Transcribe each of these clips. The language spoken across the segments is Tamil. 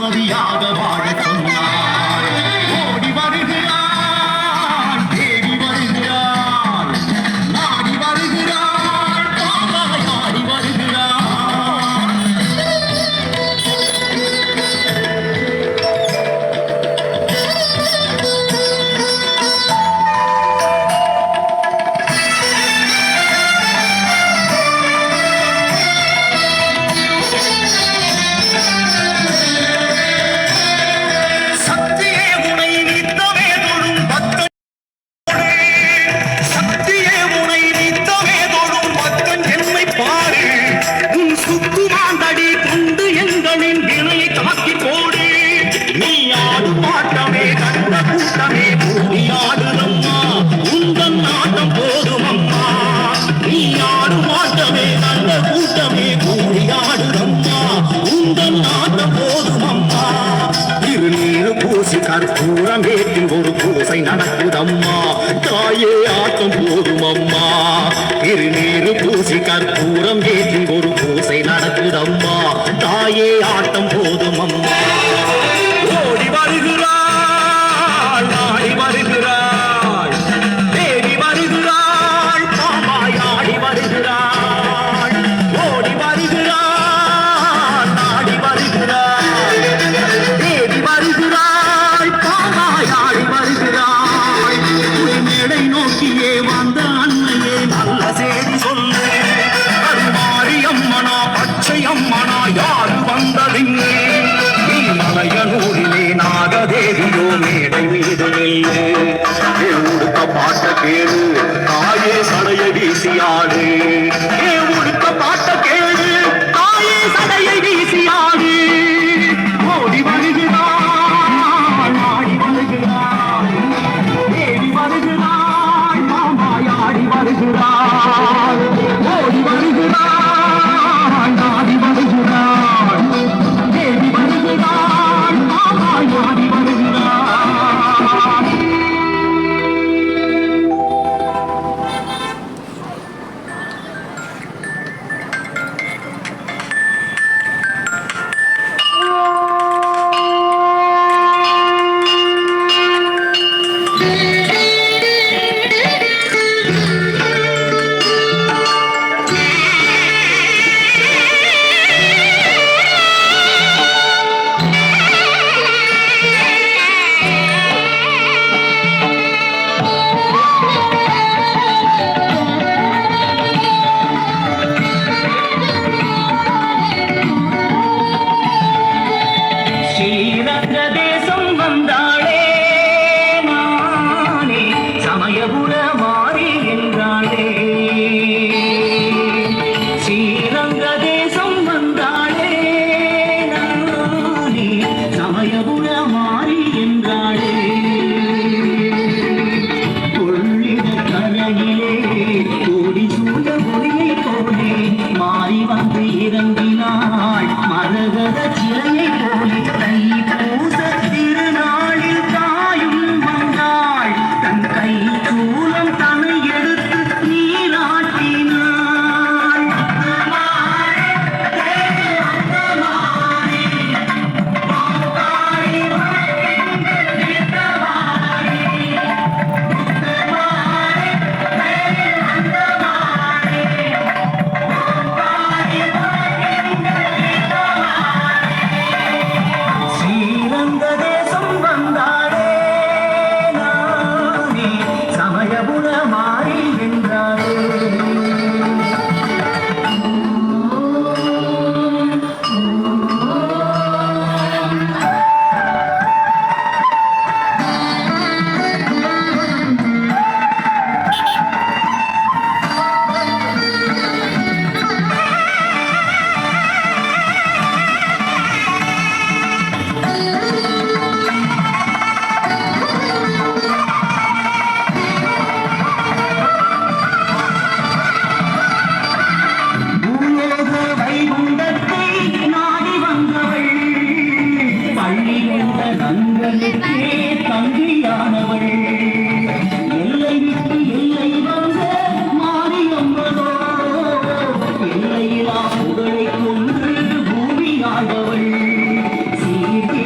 நிம்மதியாக வாழ சொன்னாள். ஓடி வருகிறாள், தேடி வருகிறாள், நாடி வருகிறாள், பாவாயாடி வருகிறாள். கற்பூரம் ஏற்றும் ஒரு பூசை நடக்குதம்மா, தாயே ஆட்டம் போதும் அம்மா. திருநீரு பூசி கற்பூரம் ஏற்றும் ஒரு பூசை நடக்குதம்மா, தாயே ஆட்டம் போதும் அம்மா. ஓடி வருகிறாள், நாடி வருகிறாள், தேடி வருகிறாள், பாம்பாயாடி வருகிறாள். ஓடி வருகிறாள், நாடி வருகிறாள், தேடி வருகிறாள், நோக்கியே வந்த அன்னையே நல்ல செய்தி சொல்லு. அது மாரியம்மனா பச்சை அம்மனா யாரு வந்ததிங்கு? நீ மலையனூரிலே நாகதேவியோ மேடை மீது நில்லு. உடுக்க பாட்ட கேளு, தாயே சடையை வீசியாடு. உடுக்க பாட்ட கேளு, தாயே சடையை வீசியாடு. ஓடி வருகிறாள், ஆடி வருகிறாள், தேடி வருகிறாள், பாம்பாயாடி வருகிறாள். ஓடி வருகிறாள், ஆடி வருகிறாள், தேடி வருகிறாள், பாம்பாயாடி வருகிறாள். புகழை கொன்று பூமியானவள் சீர்கே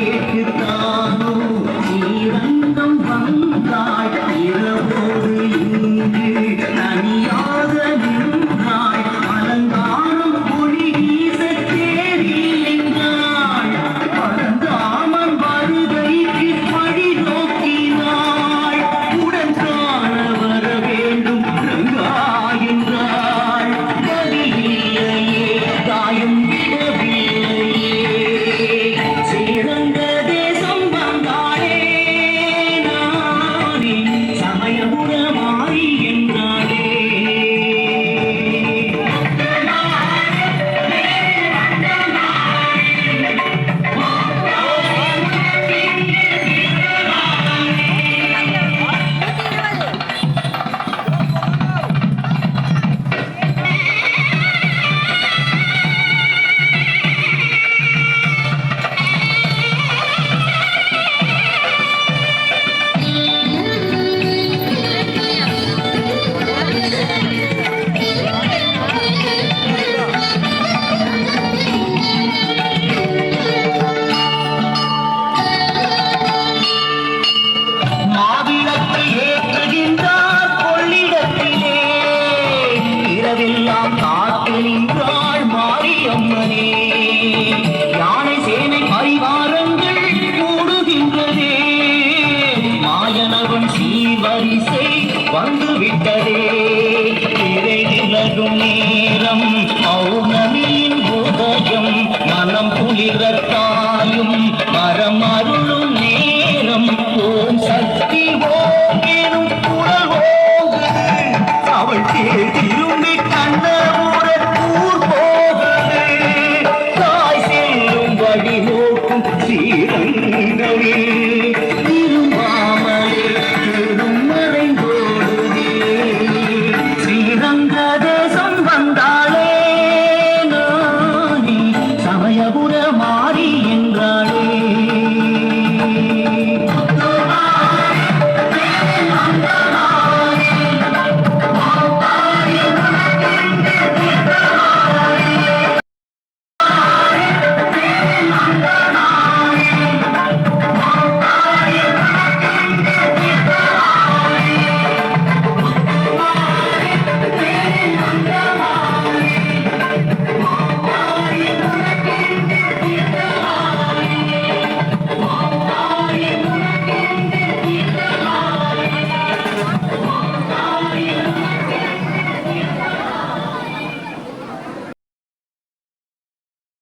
இருக்கும் ஸ்ரீரங்கமே திரும்பாமலே பெரும் மறைந்தோடுதே ஸ்ரீரங்க தேசம் வந்தாளே நானே சமயபுர மாறி என்றாளே